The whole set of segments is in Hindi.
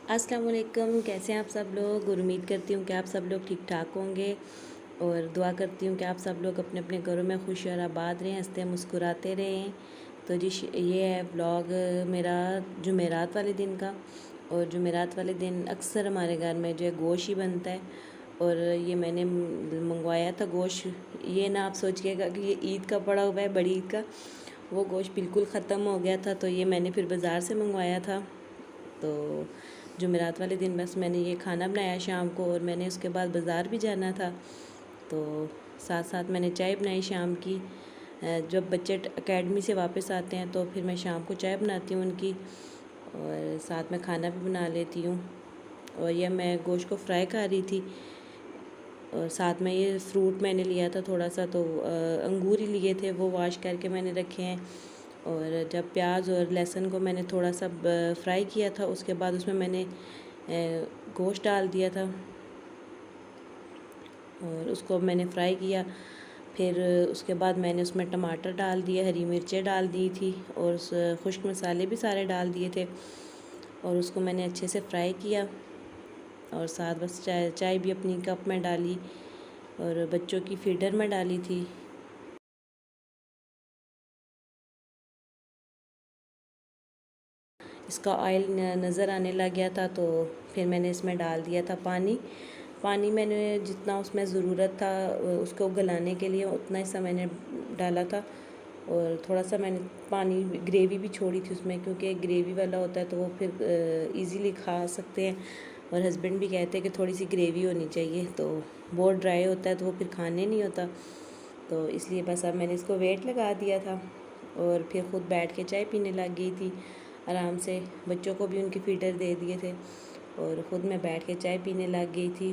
अस्सलाम वालेकुम। कैसे हैं आप सब लोग। और उम्मीद करती हूँ कि आप सब लोग ठीक ठाक होंगे और दुआ करती हूँ कि आप सब लोग अपने अपने घरों में खुश और आबाद रहें, हंसते मुस्कुराते रहें। तो जी ये है व्लॉग मेरा जुमेरात वाले दिन का। और जुमेरात वाले दिन अक्सर हमारे घर में जो है गोश्त ही बनता है। और ये मैंने मंगवाया था गोश्त। ये ना आप सोचिएगा कि ये ईद का पड़ा हुआ है, बड़ी ईद का। वो गोश्त बिल्कुल ख़त्म हो गया था, तो ये मैंने फिर बाज़ार से मंगवाया था। तो जुमेरात वाले दिन बस मैंने ये खाना बनाया शाम को, और मैंने उसके बाद बाज़ार भी जाना था। तो साथ साथ मैंने चाय बनाई शाम की। जब बच्चे एकेडमी से वापस आते हैं तो फिर मैं शाम को चाय बनाती हूँ उनकी, और साथ में खाना भी बना लेती हूँ। और यह मैं गोश्त को फ्राई कर रही थी, और साथ में ये फ्रूट मैंने लिया था थोड़ा सा, तो अंगूर ही लिए थे, वो वॉश करके मैंने रखे हैं। और जब प्याज और लहसुन को मैंने थोड़ा सा फ्राई किया था, उसके बाद उसमें मैंने गोश्त डाल दिया था और उसको मैंने फ्राई किया। फिर उसके बाद मैंने उसमें टमाटर डाल दिए, हरी मिर्चें डाल दी थी, और खुश्क मसाले भी सारे डाल दिए थे। और उसको मैंने अच्छे से फ्राई किया, और साथ बस चाय भी अपनी कप में डाली और बच्चों की फीडर में डाली थी। इसका ऑयल नज़र आने लग गया था, तो फिर मैंने इसमें डाल दिया था पानी। पानी मैंने जितना उसमें ज़रूरत था उसको गलाने के लिए उतना ही सा मैंने डाला था। और थोड़ा सा मैंने पानी ग्रेवी भी छोड़ी थी उसमें, क्योंकि ग्रेवी वाला होता है तो वो फिर इजीली खा सकते हैं। और हस्बैंड भी कहते हैं कि थोड़ी सी ग्रेवी होनी चाहिए, तो बहुत ड्राई होता है तो वो फिर खाने नहीं होता। तो इसलिए बस अब मैंने इसको वेट लगा दिया था, और फिर ख़ुद बैठ के चाय पीने लग गई थी आराम से। बच्चों को भी उनकी फीडर दे दिए थे, और ख़ुद मैं बैठ के चाय पीने लग गई थी।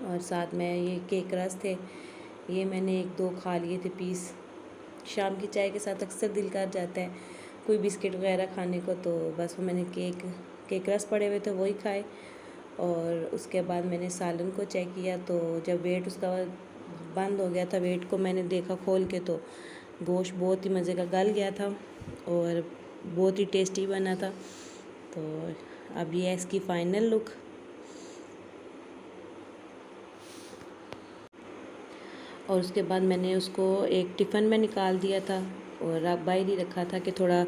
और साथ में ये केक रस थे, ये मैंने एक दो खा लिए थे पीस। शाम की चाय के साथ अक्सर दिल कर जाता है कोई बिस्किट वगैरह खाने को, तो बस वो मैंने केक रस पड़े हुए थे वही खाए। और उसके बाद मैंने सालन को चेक किया, तो जब वेट उसका बंद हो गया था, वेट को मैंने देखा खोल के, तो गोश्त बहुत ही मज़े का गल गया था और बहुत ही टेस्टी बना था। तो अब ये है इसकी फ़ाइनल लुक। और उसके बाद मैंने उसको एक टिफ़िन में निकाल दिया था, और अब बाहर ही रखा था कि थोड़ा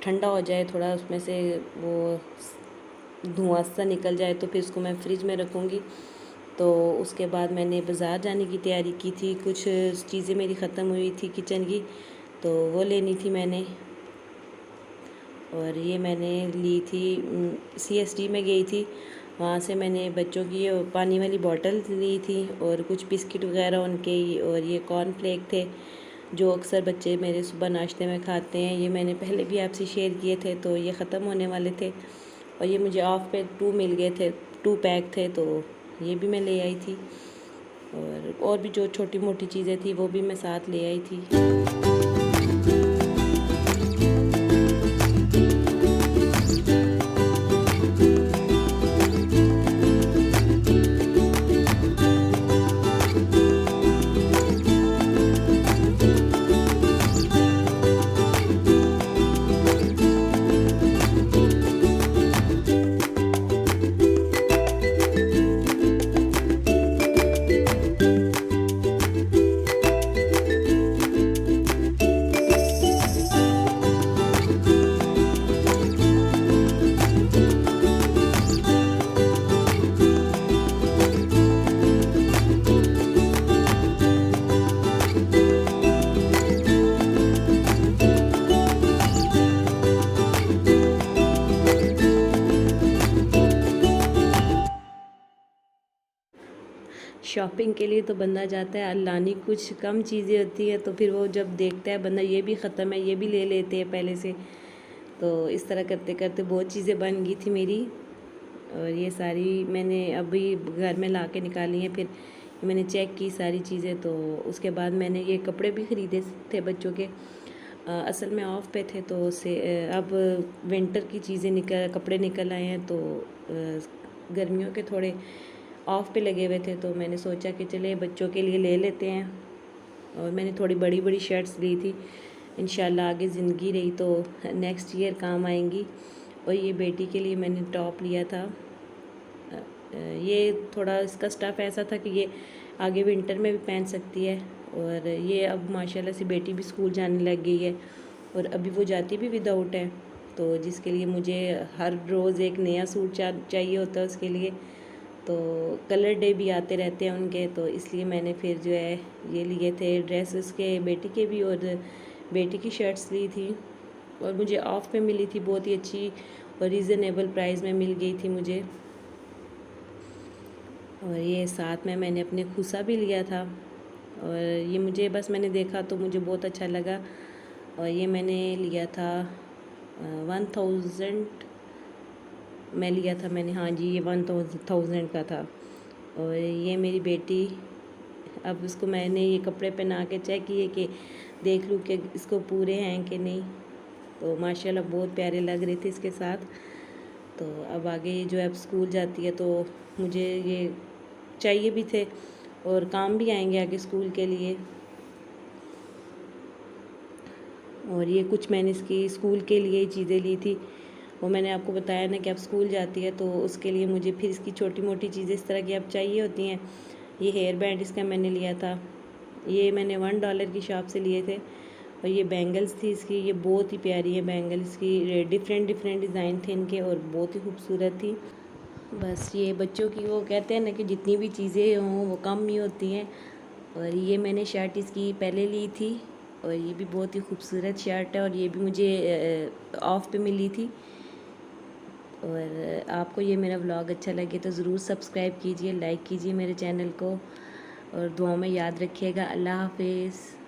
ठंडा हो जाए, थोड़ा उसमें से वो धुआं सा निकल जाए, तो फिर उसको मैं फ्रिज में रखूँगी। तो उसके बाद मैंने बाज़ार जाने की तैयारी की थी, कुछ चीज़ें मेरी ख़त्म हुई थी किचन की, तो वो लेनी थी मैंने। और ये मैंने ली थी CSD में गई थी, वहाँ से मैंने बच्चों की पानी वाली बॉटल ली थी, और कुछ बिस्किट वगैरह उनके, और ये कॉर्नफ्लेक थे जो अक्सर बच्चे मेरे सुबह नाश्ते में खाते हैं। ये मैंने पहले भी आपसे शेयर किए थे, तो ये ख़त्म होने वाले थे, और ये मुझे ऑफ पे 2 मिल गए थे, 2 पैक थे, तो ये भी मैं ले आई थी। और भी जो छोटी मोटी चीज़ें थी वो भी मैं साथ ले आई थी। शॉपिंग के लिए तो बंदा जाता है, लानी कुछ कम चीज़ें होती है, तो फिर वो जब देखता है बंदा ये भी ख़त्म है, ये भी ले लेते हैं पहले से। तो इस तरह करते करते बहुत चीज़ें बन गई थी मेरी, और ये सारी मैंने अभी घर में ला के निकाली हैं। फिर मैंने चेक की सारी चीज़ें, तो उसके बाद मैंने ये कपड़े भी ख़रीदे थे बच्चों के। असल में ऑफ पे थे, तो उससे अब विंटर की चीज़ें कपड़े निकल आए हैं, तो गर्मियों के थोड़े ऑफ पे लगे हुए थे, तो मैंने सोचा कि चले बच्चों के लिए ले लेते हैं। और मैंने थोड़ी बड़ी बड़ी शर्ट्स ली थी, इंशाल्लाह आगे ज़िंदगी रही तो नेक्स्ट ईयर काम आएंगी। और ये बेटी के लिए मैंने टॉप लिया था। ये थोड़ा इसका स्टफ़ ऐसा था कि ये आगे विंटर में भी पहन सकती है। और ये अब माशाल्लाह से बेटी भी स्कूल जाने लग गई है और अभी वो जाती भी विदाउट है, तो जिसके लिए मुझे हर रोज़ एक नया सूट चाहिए होता है उसके लिए। तो कलर डे भी आते रहते हैं उनके, तो इसलिए मैंने फिर जो है ये लिए थे ड्रेस उसके बेटी के भी, और बेटी की शर्ट्स ली थी। और मुझे ऑफ पे मिली थी, बहुत ही अच्छी और रीज़नेबल प्राइस में मिल गई थी मुझे। और ये साथ में मैंने अपने खुसा भी लिया था, और ये मुझे बस मैंने देखा तो मुझे बहुत अच्छा लगा। और ये मैंने लिया था 1000 में लिया था मैंने, हाँ जी, ये 1000 का था। और ये मेरी बेटी, अब उसको मैंने ये कपड़े पहना के चेक किए कि देख लूँ कि इसको पूरे हैं कि नहीं, तो माशाल्लाह बहुत प्यारे लग रहे थे इसके साथ। तो अब आगे जो है अब स्कूल जाती है तो मुझे ये चाहिए भी थे और काम भी आएंगे आगे स्कूल के लिए। और ये कुछ मैंने इसकी स्कूल के लिए ही चीज़ें ली थी। वो मैंने आपको बताया ना कि अब स्कूल जाती है तो उसके लिए मुझे फिर इसकी छोटी मोटी चीज़ें इस तरह की अब चाहिए होती हैं। ये हेयर बैंड इसका मैंने लिया था, ये मैंने $1 की शॉप से लिए थे। और ये बैंगल्स थी इसकी, ये बहुत ही प्यारी है बैंगल इसकी, डिफरेंट डिफरेंट डिज़ाइन थे इनके और बहुत ही खूबसूरत थी। बस ये बच्चों की वो कहते हैं ना कि जितनी भी चीज़ें हों वो कम ही होती हैं। और ये मैंने शर्ट इसकी पहले ली थी, और ये भी बहुत ही खूबसूरत शर्ट है, और ये भी मुझे ऑफ पे मिली थी। और आपको ये मेरा व्लॉग अच्छा लगे तो ज़रूर सब्सक्राइब कीजिए, लाइक कीजिए मेरे चैनल को, और दुआओं में याद रखिएगा। अल्लाह हाफिज़।